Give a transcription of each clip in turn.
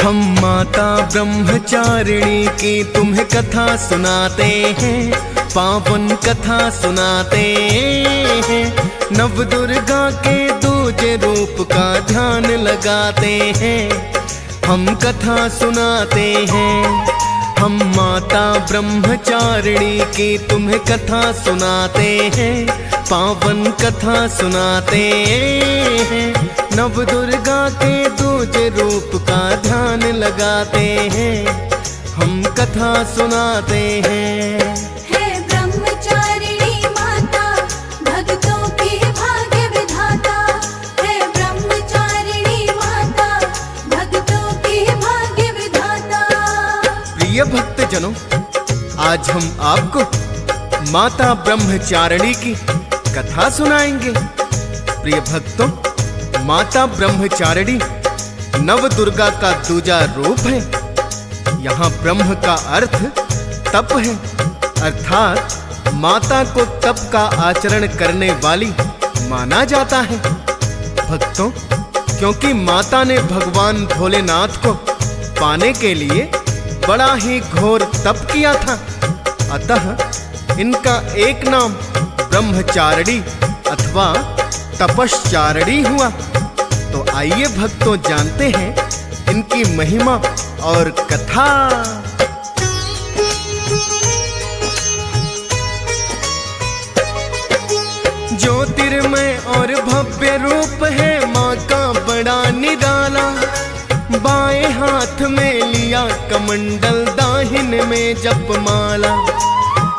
हम माता ब्रह्मचारिणी की तुम्हें कथा सुनाते हैं, पावन कथा सुनाते हैं। नव दुर्गा के दूजे रूप का ध्यान लगाते हैं, हम कथा सुनाते हैं। हम माता ब्रह्मचारिणी की तुम्हें कथा सुनाते हैं, पावन कथा सुनाते हैं। नव दुर्गा के दूजे रूप का ध्यान लगाते हैं, हम कथा सुनाते हैं। हे ब्रह्मचारिणी माता, भक्तों की भाग्य विधाता। हे ब्रह्मचारिणी माता, भक्तों की भाग्य विधाता। प्रिय भक्तजनों, आज हम आपको माता ब्रह्मचारिणी की कथा सुनाएंगे। प्रिय भक्तों, माता ब्रह्मचारिणी नव दुर्गा का दूजा रूप है। यहाँ ब्रह्म का अर्थ तप है, अर्थात माता को तप का आचरण करने वाली माना जाता है। भक्तों, क्योंकि माता ने भगवान भोलेनाथ को पाने के लिए बड़ा ही घोर तप किया था, अतः इनका एक नाम ब्रह्मचारिणी अथवा तपश्चारिणी हुआ। तो आइए भक्तों, जानते हैं इनकी महिमा और कथा। ज्योतिर्मय और भव्य रूप है माँ का बड़ा निराला। बाएं हाथ में लिया कमंडल, दाहिने में जपमाला।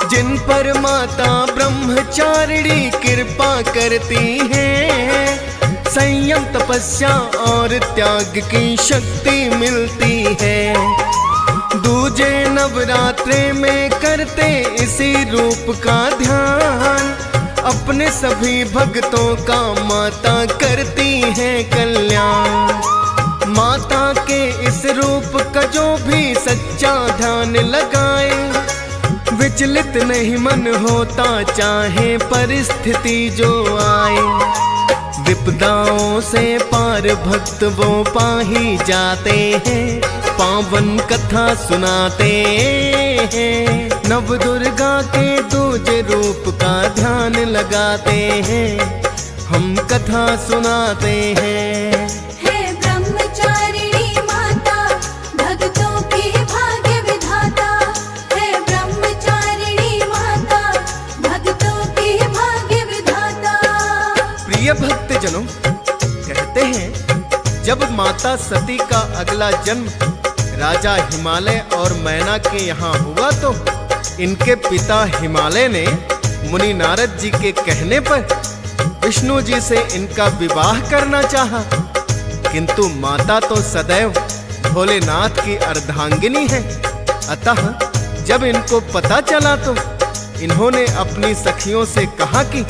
जिन पर माता ब्रह्मचारिणी कृपा करती है, संयम तपस्या और त्याग की शक्ति मिलती है। दूजे नवरात्रे में करते इसी रूप का ध्यान, अपने सभी भक्तों का माता करती है कल्याण। माता के इस रूप का जो भी सच्चा ध्यान लगाए, विचलित नहीं मन होता चाहे परिस्थिति जो आए। विपदाओं से पार भक्त वो पा ही जाते हैं, पावन कथा सुनाते हैं। नव दुर्गा के दूजे रूप का ध्यान लगाते हैं, हम कथा सुनाते हैं। हे ब्रह्मचारिणी माता, भक्तों की भाग्य विधाता। हे ब्रह्मचारिणी माता, भक्तों की भाग्य विधाता। प्रिय भक्तजनों, कहते हैं जब माता सती का अगला जन्म राजा हिमालय और मैना के यहाँ हुआ, तो इनके पिता हिमालय ने मुनि नारद जी के कहने पर विष्णु जी से इनका विवाह करना चाहा, किंतु माता तो सदैव भोलेनाथ की अर्धांगिनी है। अतः जब इनको पता चला तो इन्होंने अपनी सखियों से कहा कि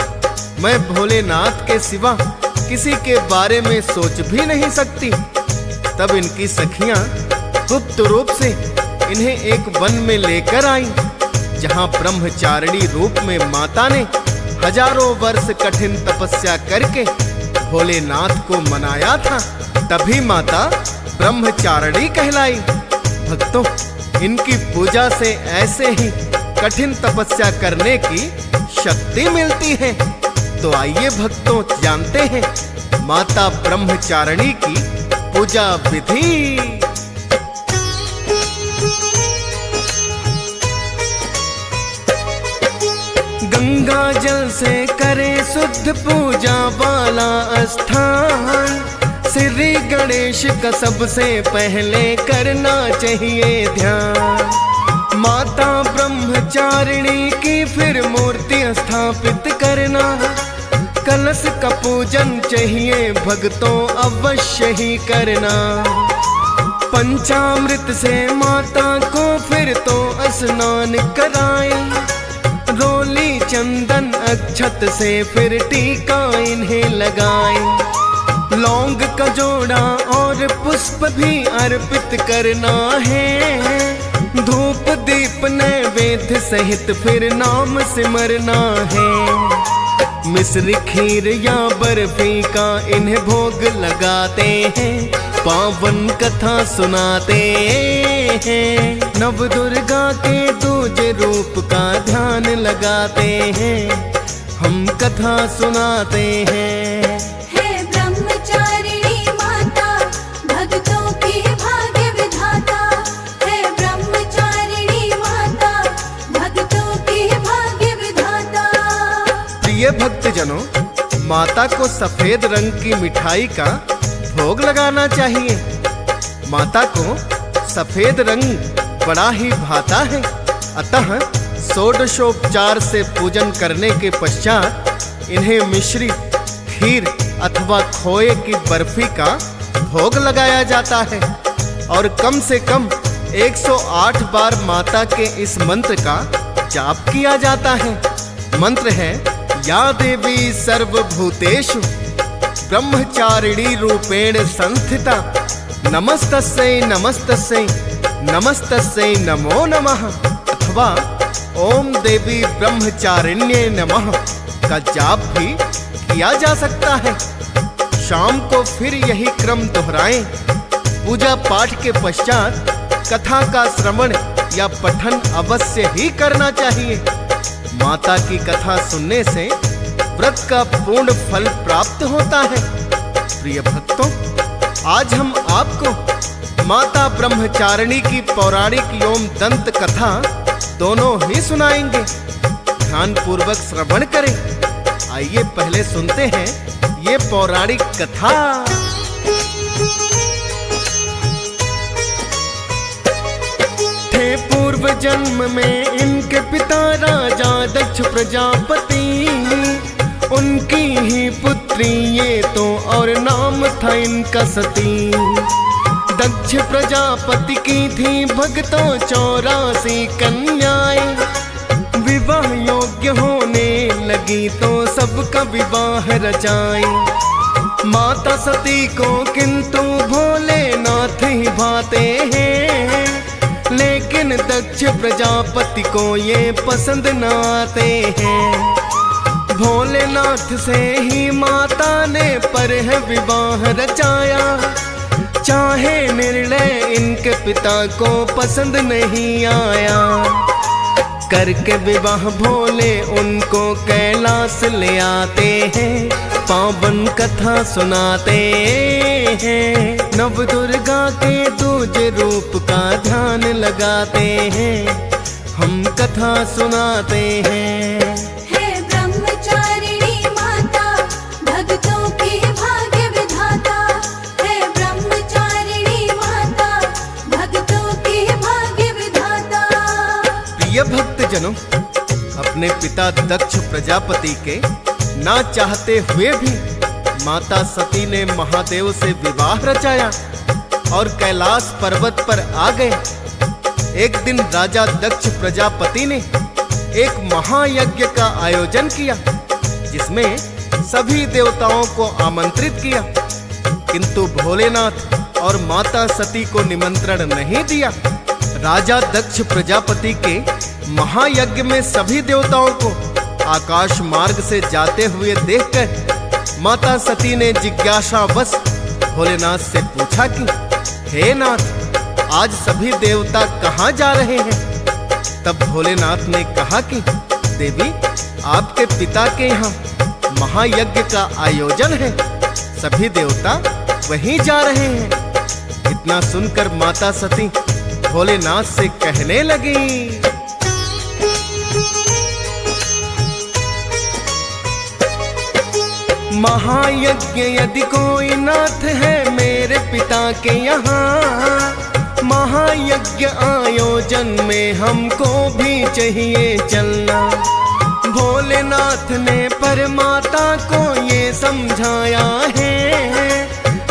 मैं भोलेनाथ के सिवा किसी के बारे में सोच भी नहीं सकती। तब इनकी सखियां गुप्त रूप से इन्हें एक वन में लेकर आईं, जहां ब्रह्मचारिणी रूप में माता ने हजारों वर्ष कठिन तपस्या करके भोलेनाथ को मनाया था। तभी माता ब्रह्मचारिणी कहलाई। भक्तों, इनकी पूजा से ऐसे ही कठिन तपस्या करने की शक्ति मिलती है। तो आइए भक्तों, जानते हैं माता ब्रह्मचारिणी की पूजा विधि। गंगा जल से करे शुद्ध पूजा वाला स्थान, श्री गणेश का सबसे पहले करना चाहिए ध्यान। माता ब्रह्मचारिणी की फिर मूर्ति स्थापित करना, कलश का पूजन चाहिए भक्तों अवश्य ही करना। पंचामृत से माता को फिर तो स्नान कराए, रोली चंदन अक्षत से फिर टीका इन्हें लगाए। लौंग का जोड़ा और पुष्प भी अर्पित करना है, धूप दीप नैवेद्य सहित फिर नाम सिमरना है। मिश्री खीर या बर्फी का इन्हें भोग लगाते हैं, पावन कथा सुनाते हैं। नव दुर्गा के दूजे रूप का ध्यान लगाते हैं, हम कथा सुनाते हैं। हे ब्रह्मचारिणी माता, भक्तों की भाग्य विधाता। हे ब्रह्मचारिणी माता, भक्तों की भाग्य विधाता। प्रिय भक्तजनों, माता को सफेद रंग की मिठाई का भोग लगाना चाहिए। माता को सफेद रंग बड़ा ही भाता है, अतः षोडशोपचार से पूजन करने के पश्चात इन्हें मिश्री, खीर अथवा खोए की बर्फी का भोग लगाया जाता है और कम से कम 108 बार माता के इस मंत्र का जाप किया जाता है। मंत्र है, या देवी सर्वभूतेषु ब्रह्मचारिणी रूपेण संस्थिता, नमस्तस्यै नमस्तस्यै नमस्तस्यै नमो नमः, अथवा ओम देवी ब्रह्मचारिण्ये नमः का जाप भी किया जा सकता है। शाम को फिर यही क्रम दोहराएं। पूजा पाठ के पश्चात कथा का श्रवण या पठन अवश्य ही करना चाहिए। माता की कथा सुनने से व्रत का पूर्ण फल प्राप्त होता है। प्रिय भक्तों, आज हम आपको माता ब्रह्मचारिणी की पौराणिक एवं दंत कथा दोनों ही सुनाएंगे। ध्यान पूर्वक श्रवण करें। आइए पहले सुनते हैं ये पौराणिक कथा। थे पूर्व जन्म में इनके पिता राजा दक्ष प्रजापति, उनकी ही पुत्री ये तो और नाम था इनका सती। दक्ष प्रजापति की थी भक्तों 84 कन्याएं, विवाह योग्य होने लगी तो सबका विवाह रचाए। माता सती को किंतु भोलेनाथ ही भाते हैं, लेकिन दक्ष प्रजापति को ये पसंद न आते हैं। भोलेनाथ से ही माता ने पर है विवाह रचाया, चाहे निर्णय इनके पिता को पसंद नहीं आया। करके विवाह भोले उनको कैलाश ले आते हैं, पावन कथा सुनाते हैं। नव दुर्गा के दूजे रूप का ध्यान लगाते हैं, हम कथा सुनाते हैं। हे ब्रह्मचारिणी माता, भक्तों की भाग्य विधाता। हे ब्रह्मचारिणी माता, भक्तों की भाग्य विधाता। प्रिय भक्तजनों, अपने पिता दक्ष प्रजापति के ना चाहते हुए भी माता सती ने महादेव से विवाह रचाया और कैलाश पर्वत पर आ गए। एक दिन राजा दक्ष प्रजापति ने एक महायज्ञ का आयोजन किया, जिसमें सभी देवताओं को आमंत्रित किया, किंतु भोलेनाथ और माता सती को निमंत्रण नहीं दिया। राजा दक्ष प्रजापति के महायज्ञ में सभी देवताओं को आकाश मार्ग से जाते हुए देखकर माता सती ने जिज्ञासावश भोलेनाथ से पूछा कि हे नाथ, आज सभी देवता कहाँ जा रहे हैं? तब भोलेनाथ ने कहा कि देवी, आपके पिता के यहाँ महायज्ञ का आयोजन है, सभी देवता वहीं जा रहे हैं। इतना सुनकर माता सती भोलेनाथ से कहने लगी, महायज्ञ यदि कोई नाथ है मेरे पिता के यहाँ, महायज्ञ आयोजन में हमको भी चाहिए चलना। भोलेनाथ ने परमाता को ये समझाया है,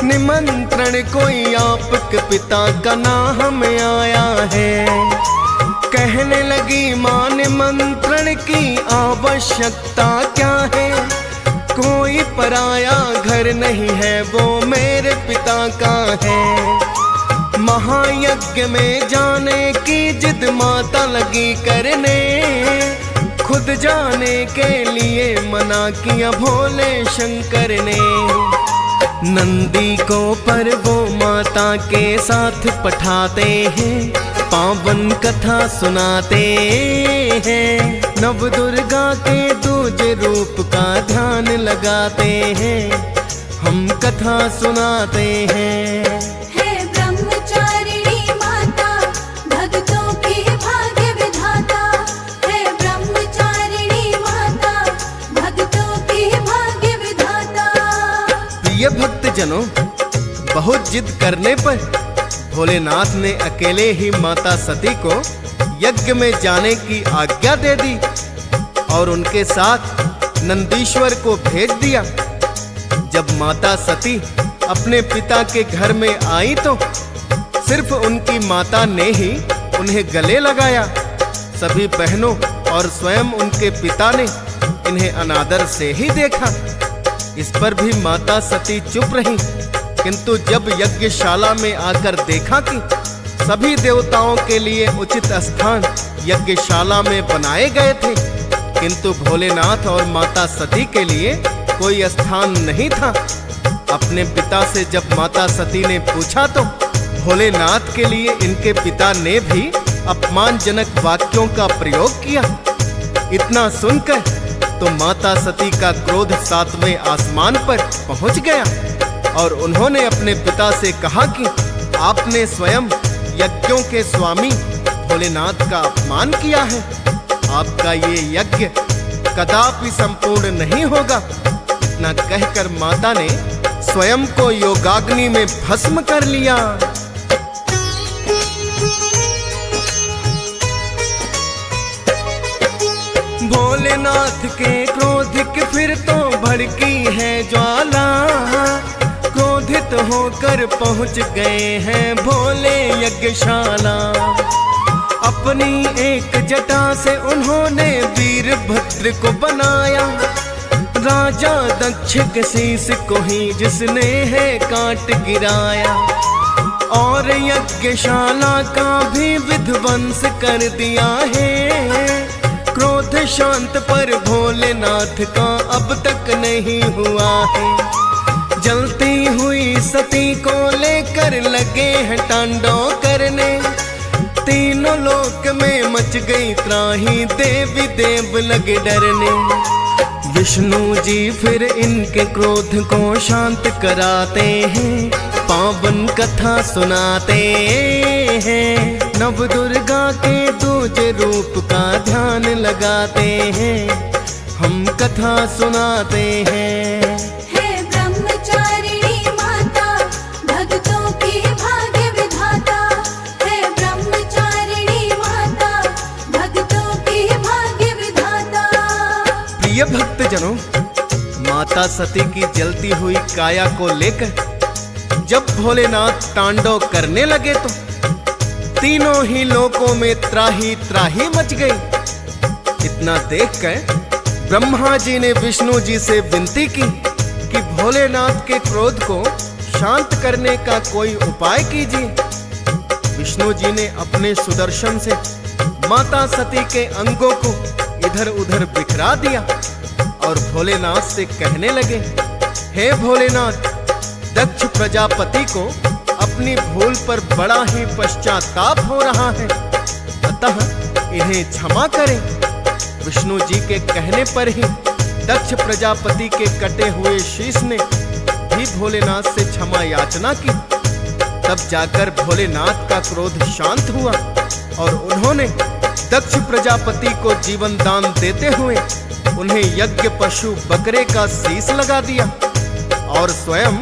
निमंत्रण कोई आपके पिता का ना हमें आया है। कहने लगी माँ, निमंत्रण की आवश्यकता क्या है? कोई पराया घर नहीं है, वो मेरे पिता का है। महायज्ञ में जाने की जिद माता लगी करने, खुद जाने के लिए मना किया भोले शंकर ने। नंदी को पर वो माता के साथ पठाते हैं, पावन कथा सुनाते हैं। नव दुर्गा के दूजे रूप का ध्यान लगाते हैं, हम कथा सुनाते हैं। हे ब्रह्मचारिणी माता, भक्तों की भाग्य विधाता। हे ब्रह्मचारिणी माता, भक्तों की भाग्य विधाता। प्रिय भक्तजनों, बहुत जिद करने पर भोलेनाथ ने अकेले ही माता सती को यज्ञ में जाने की आज्ञा दे दी और उनके साथ नंदीश्वर को भेज दिया। जब माता सती अपने पिता के घर में आई तो सिर्फ उनकी माता ने ही उन्हें गले लगाया। सभी बहनों और स्वयं उनके पिता ने इन्हें अनादर से ही देखा। इस पर भी माता सती चुप रही, किंतु जब यज्ञशाला में आकर देखा कि सभी देवताओं के लिए उचित स्थान यज्ञशाला में बनाए गए थे, किंतु भोलेनाथ और माता सती के लिए कोई स्थान नहीं था। अपने पिता से जब माता सती ने पूछा तो भोलेनाथ के लिए इनके पिता ने भी अपमानजनक वाक्यों का प्रयोग किया। इतना सुनकर तो माता सती का क्रोध 7वें आसमान पर पहुंच गया और उन्होंने अपने पिता से कहा कि आपने स्वयं यज्ञों के स्वामी भोलेनाथ का अपमान किया है। आपका ये यज्ञ कदापि संपूर्ण नहीं होगा। इतना कहकर माता ने स्वयं को योगाग्नि में भस्म कर लिया। भोलेनाथ के क्रोधिक फिर तो भड़की है ज्वाला। क्रोधित होकर पहुंच गए हैं भोले यज्ञशाला। अपनी एक जटा से उन्होंने वीरभद्र को बनाया, राजा दक्ष के शीश को ही जिसने है काट गिराया। और यज्ञशाला का भी विध्वंस कर दिया है। क्रोध शांत पर भोलेनाथ का अब तक नहीं हुआ है। जलती हुई सती को लेकर लगे हैं तांडव करने। तीनों लोक में मच गई त्राही, देवी देव लगे डरने। विष्णु जी फिर इनके क्रोध को शांत कराते हैं, पावन कथा सुनाते हैं। नव दुर्गा के दूजे रूप का ध्यान लगाते हैं, हम कथा सुनाते हैं। हे ब्रह्मचारिणी माता, भक्तों की भाग्य विधाता। हे ब्रह्मचारिणी माता, भक्तों की भाग्य विधाता। प्रिय भक्तजनों, माता सती की जलती हुई काया को लेकर जब भोलेनाथ तांडव करने लगे तो तीनों ही लोकों में त्राही त्राही मच गई। इतना देखकर ब्रह्मा जी ने विष्णु जी से विनती की कि भोलेनाथ के क्रोध को शांत करने का कोई उपाय कीजिए। विष्णु जी ने अपने सुदर्शन से माता सती के अंगों को इधर उधर बिखरा दिया और भोलेनाथ से कहने लगे, हे भोलेनाथ, दक्ष प्रजापति को अपनी भूल पर बड़ा ही पश्चाताप हो रहा है, अतः इन्हें क्षमा करें। विष्णु जी के कहने पर ही दक्ष प्रजापति के कटे हुए शीश ने भी भोलेनाथ से क्षमा याचना की। तब जाकर भोलेनाथ का क्रोध शांत हुआ और उन्होंने दक्ष प्रजापति को जीवन दान देते हुए उन्हें यज्ञ पशु बकरे का शीश लगा दिया और स्वयं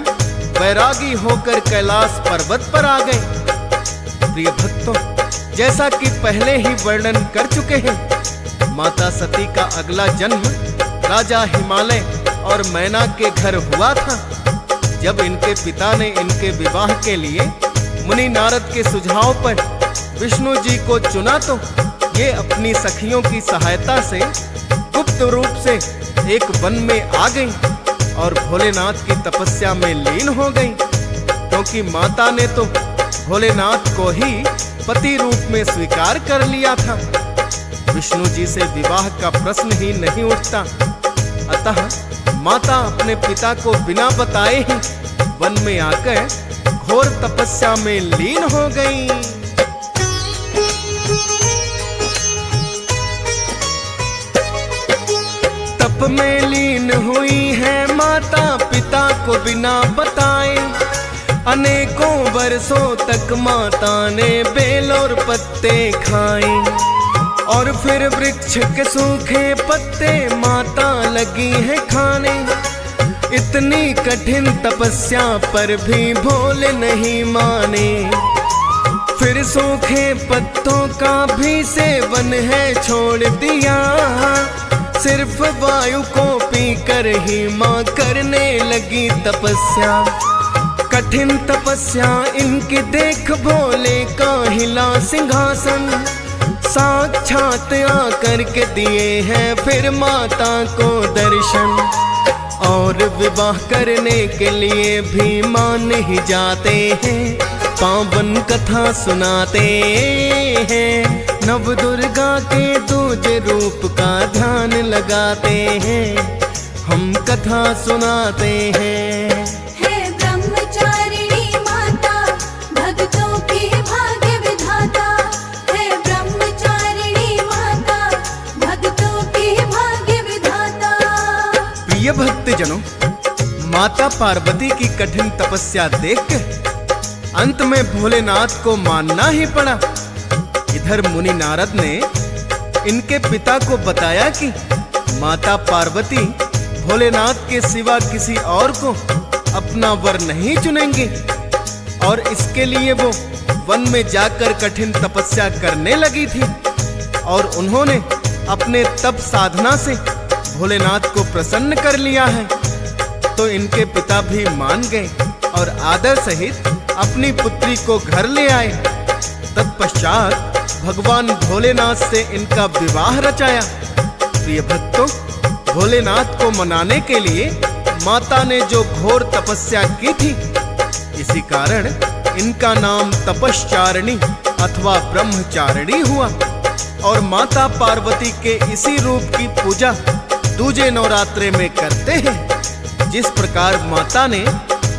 वैरागी होकर कैलाश पर्वत पर आ गए। प्रिय भक्तों, जैसा कि पहले ही वर्णन कर चुके हैं, माता सती का अगला जन्म राजा हिमालय और मैना के घर हुआ था। जब इनके पिता ने इनके विवाह के लिए मुनि नारद के सुझाव पर विष्णु जी को चुना तो ये अपनी सखियों की सहायता से गुप्त रूप से एक वन में आ गई और भोलेनाथ की तपस्या में लीन हो गई, क्योंकि माता ने तो भोलेनाथ को ही पति रूप में स्वीकार कर लिया था। विष्णु जी से विवाह का प्रश्न ही नहीं उठता, अतः माता अपने पिता को बिना बताए ही वन में आकर घोर तपस्या में लीन हो गई। तप में लीन हुई है माता पिता को बिना बताए। अनेकों वर्षों तक माता ने बेल और पत्ते खाए और फिर वृक्ष के सूखे पत्ते माता लगी है खाने। इतनी कठिन तपस्या पर भी भोले नहीं माने। फिर सूखे पत्तों का भी सेवन है छोड़ दिया। सिर्फ वायु को पीकर ही माँ करने लगी तपस्या। कठिन तपस्या इनकी देख भोले का हिला सिंहासन। साक्षात आकर के दिए हैं फिर माता को दर्शन। और विवाह करने के लिए भी मान ही जाते हैं। पावन कथा सुनाते हैं। नव दुर्गा के दूजे रूप का ध्यान लगाते हैं। हम कथा सुनाते हैं। हे ब्रह्मचारिणी माता भक्तों की भाग्य विधाता। हे ब्रह्मचारिणी माता भक्तों की भाग्य विधाता। प्रिय भक्तजनों, माता पार्वती की कठिन तपस्या देखकर अंत में भोलेनाथ को मानना ही पड़ा। इधर मुनि नारद ने इनके पिता को बताया कि माता पार्वती भोलेनाथ के सिवा किसी और को अपना वर नहीं चुनेंगे और इसके लिए वो वन में जाकर कठिन तपस्या करने लगी थी। और उन्होंने अपने तप साधना से भोलेनाथ को प्रसन्न कर लिया है। तो इनके पिता भी मान गए और आदर सहित अपनी पुत्री को घर ले आए। तत्पश्चात भगवान भोलेनाथ से इनका विवाह रचाया। प्रिय भक्तों, भोलेनाथ को मनाने के लिए माता ने जो घोर तपस्या की थी, इसी कारण इनका नाम तपश्चारिणी अथवा ब्रह्मचारिणी हुआ। और माता पार्वती के इसी रूप की पूजा दूजे नवरात्रे में करते हैं। जिस प्रकार माता ने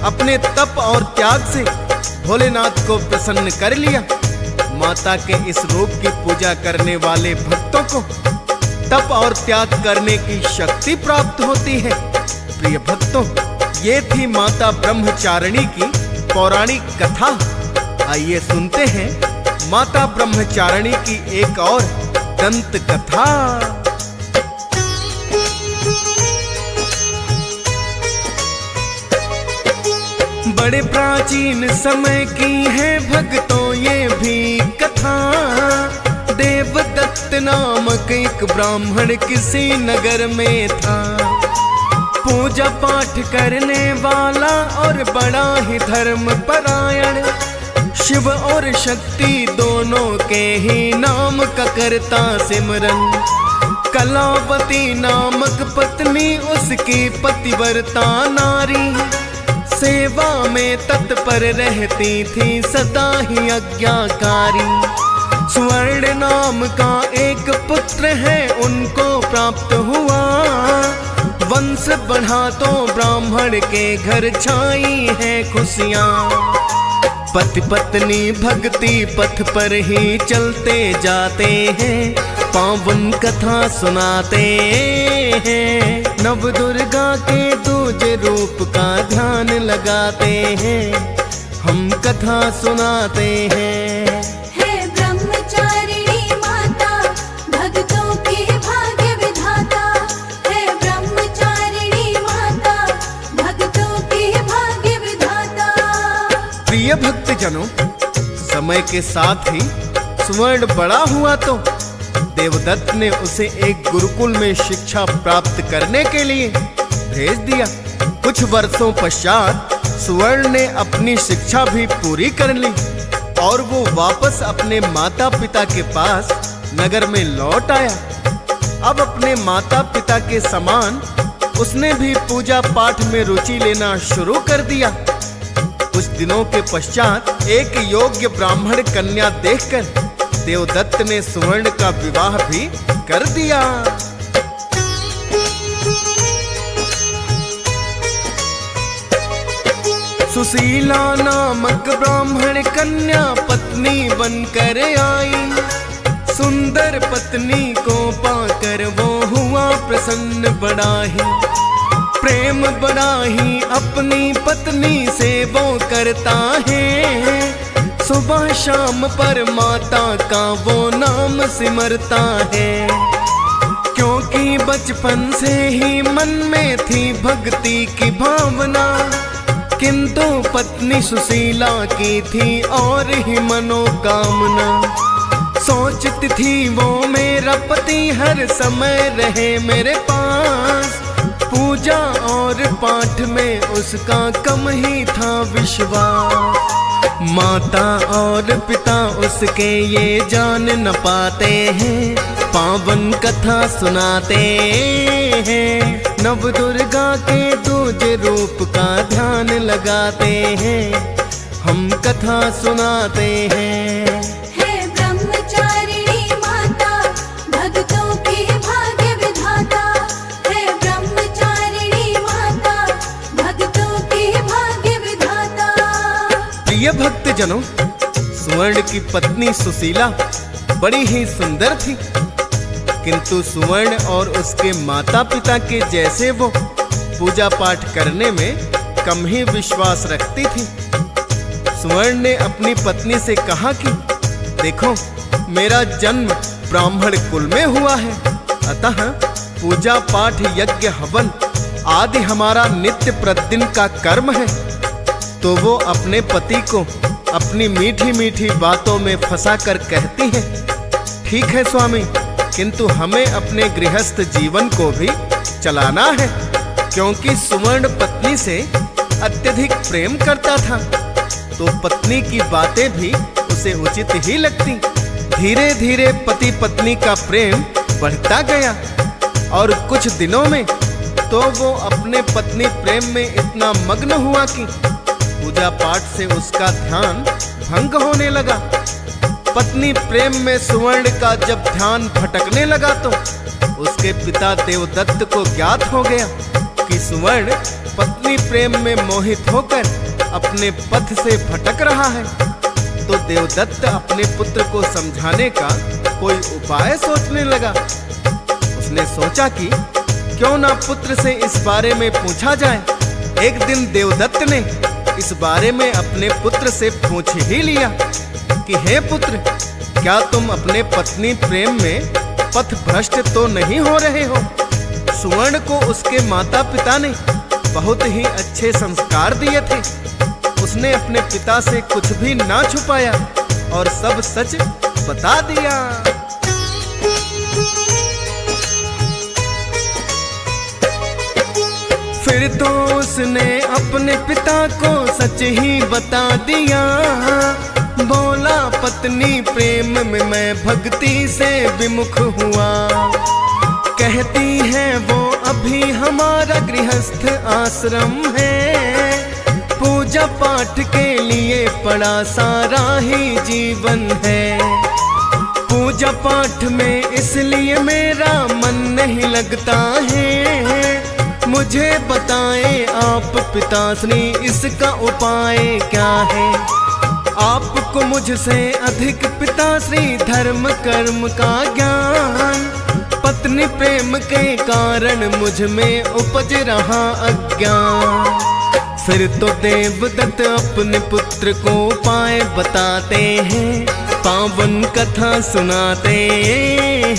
अपने तप और त्याग से भोलेनाथ को प्रसन्न कर लिया, माता के इस रूप की पूजा करने वाले भक्तों को तप और त्याग करने की शक्ति प्राप्त होती है। प्रिय भक्तों, ये थी माता ब्रह्मचारिणी की पौराणिक कथा। आइए सुनते हैं माता ब्रह्मचारिणी की एक और दंत कथा। बड़े प्राचीन समय की है भक्तों ये भी कथा। देवदत्त नामक एक ब्राह्मण किसी नगर में था। पूजा पाठ करने वाला और बड़ा ही धर्म परायण। शिव और शक्ति दोनों के ही नाम का करता सिमरन। कलावती नामक पत्नी उसकी पतिव्रता नारी। सेवा में तत्पर रहती थी सदा ही आज्ञाकारी। स्वर्ण नाम का एक पुत्र है उनको प्राप्त हुआ। वंश बढ़ा तो ब्राह्मण के घर छाई है खुशियाँ। पति पत्नी भक्ति पथ पर ही चलते जाते हैं। पावन कथा सुनाते हैं। नव दुर्गा के दूजे रूप का ध्यान लगाते हैं। हम कथा सुनाते हैं। हे ब्रह्मचारिणी माता भक्तों की भाग्य विधाता। हे ब्रह्मचारिणी माता भक्तों की भाग्य विधाता। प्रिय भक्तजनों, समय के साथ ही स्वर्ण बड़ा हुआ तो देवदत्त ने उसे एक गुरुकुल में शिक्षा प्राप्त करने के लिए भेज दिया। कुछ वर्षों पश्चात स्वर्ण ने अपनी शिक्षा भी पूरी कर ली और वो वापस अपने माता पिता के पास नगर में लौट आया। अब अपने माता पिता के समान उसने भी पूजा पाठ में रुचि लेना शुरू कर दिया। कुछ दिनों के पश्चात एक योग्य ब्राह्मण कन्या देखकर देवदत्त ने स्वर्ण का विवाह भी कर दिया। सुशीला नामक ब्राह्मण कन्या पत्नी बनकर आई। सुंदर पत्नी को पाकर वो हुआ प्रसन्न बड़ा ही। प्रेम बड़ा ही अपनी पत्नी से वो करता है। सुबह शाम पर माता का वो नाम सिमरता है। क्योंकि बचपन से ही मन में थी भक्ति की भावना, किंतु पत्नी सुशीला की थी और ही मनोकामना। सोचती थी वो मेरा पति हर समय रहे मेरे पास, पूजा और पाठ में उसका कम ही था विश्वास। माता और पिता उसके ये जान न पाते हैं, पावन कथा सुनाते हैं। नव दुर्गा के दूजे रूप का ध्यान लगाते हैं, हम कथा सुनाते हैं। हे ब्रह्मचारिणी माता, भक्तों के भाग्य विधाता। हे ब्रह्मचारिणी माता, भक्तों के भाग्य विधाता। प्रिय भक्तजनों, सुवर्ण की पत्नी सुशीला बड़ी ही सुंदर थी, किंतु सुवर्ण और उसके माता पिता के जैसे वो पूजा पाठ करने में कम ही विश्वास रखती थी। सुवर्ण ने अपनी पत्नी से कहा कि देखो, मेरा जन्म ब्राह्मण कुल में हुआ है, अतः पूजा पाठ यज्ञ हवन आदि हमारा नित्य प्रतिदिन का कर्म है। तो वो अपने पति को अपनी मीठी मीठी बातों में फंसा कर कहती है, ठीक है स्वामी, किंतु हमें अपने गृहस्थ जीवन को भी चलाना है। क्योंकि सुवर्ण पत्नी से अत्यधिक प्रेम करता था, तो पत्नी की बातें भी उसे उचित ही लगती। धीरे धीरे पति पत्नी का प्रेम बढ़ता गया और कुछ दिनों में तो वो अपने पत्नी प्रेम में इतना मग्न हुआ कि पूजा पाठ से उसका ध्यान भंग होने लगा। पत्नी प्रेम में सुवर्ण का जब ध्यान भटकने लगा तो उसके पिता देवदत्त को ज्ञात हो गया कि सुवर्ण पत्नी प्रेम में मोहित होकर अपने पथ से भटक रहा है। तो देवदत्त अपने पुत्र को समझाने का कोई उपाय सोचने लगा। उसने सोचा कि क्यों ना पुत्र से इस बारे में पूछा जाए। एक दिन देवदत्त ने इस बारे में अपने पुत्र से पूछ ही लिया कि हे पुत्र, क्या तुम अपने पत्नी प्रेम में पथ भ्रष्ट तो नहीं हो रहे हो? सुवर्ण को उसके माता पिता ने बहुत ही अच्छे संस्कार दिए थे। उसने अपने पिता से कुछ भी ना छुपाया और सब सच बता दिया। फिर तो उसने अपने पिता को सच ही बता दिया। बोला, पत्नी प्रेम में मैं भक्ति से विमुख हुआ। कहती है वो अभी हमारा गृहस्थ आश्रम है। पूजा पाठ के लिए पड़ा सारा ही जीवन है। पूजा पाठ में इसलिए मेरा मन नहीं लगता है। मुझे बताएं आप पिताश्री, इसका उपाय क्या है? आपको मुझसे अधिक पिताश्री धर्म कर्म का ज्ञान। पत्नी प्रेम के कारण मुझ में उपज रहा अज्ञान। फिर तो देवदत्त अपने पुत्र को उपाय बताते हैं, पावन कथा सुनाते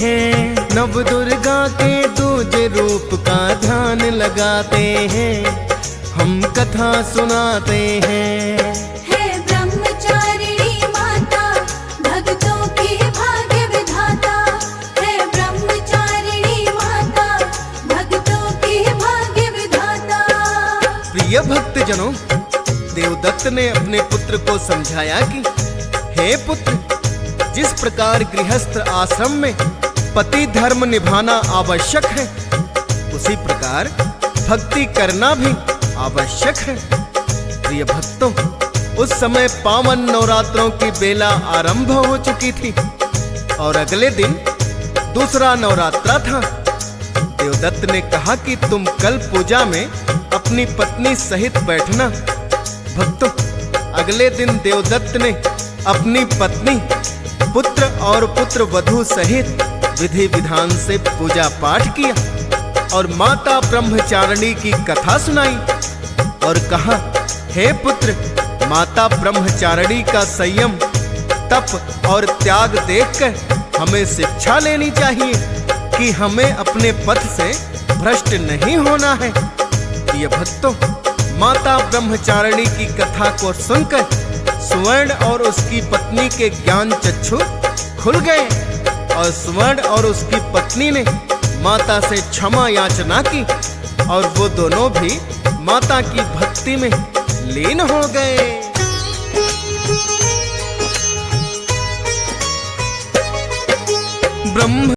हैं। नव दुर्गा के दूजे रूप का ध्यान लगाते हैं, हम कथा सुनाते हैं। हे ब्रह्मचारिणी माता, भक्तों के भाग्य विधाता। हे ब्रह्मचारिणी माता, भक्तों के भाग्य विधाता। प्रिय भक्तजनों, देवदत्त ने अपने पुत्र को समझाया कि हे पुत्र, जिस प्रकार गृहस्थ आश्रम में पति धर्म निभाना आवश्यक है, उसी प्रकार भक्ति करना भी आवश्यक है। प्रिय भक्तों, उस समय पावन नवरात्रों की बेला आरंभ हो चुकी थी और अगले दिन दूसरा नवरात्रा था। देवदत्त ने कहा कि तुम कल पूजा में अपनी पत्नी सहित बैठना। भक्तों, अगले दिन देवदत्त ने अपनी पत्नी, पुत्र और पुत्र वधू सहित विधि विधान से पूजा पाठ किया और माता ब्रह्मचारिणी की कथा सुनाई और कहा, हे पुत्र, माता ब्रह्मचारिणी का संयम, तप और त्याग देखकर हमें शिक्षा लेनी चाहिए कि हमें अपने पथ से भ्रष्ट नहीं होना है। ये भक्तों, माता ब्रह्मचारिणी की कथा को सुनकर स्वर्ण और उसकी पत्नी के ज्ञान चक्षु खुल गए और स्वर्ण और उसकी पत्नी ने माता से क्षमा याचना की और वो दोनों भी माता की भक्ति में लीन हो गए। ब्रह्म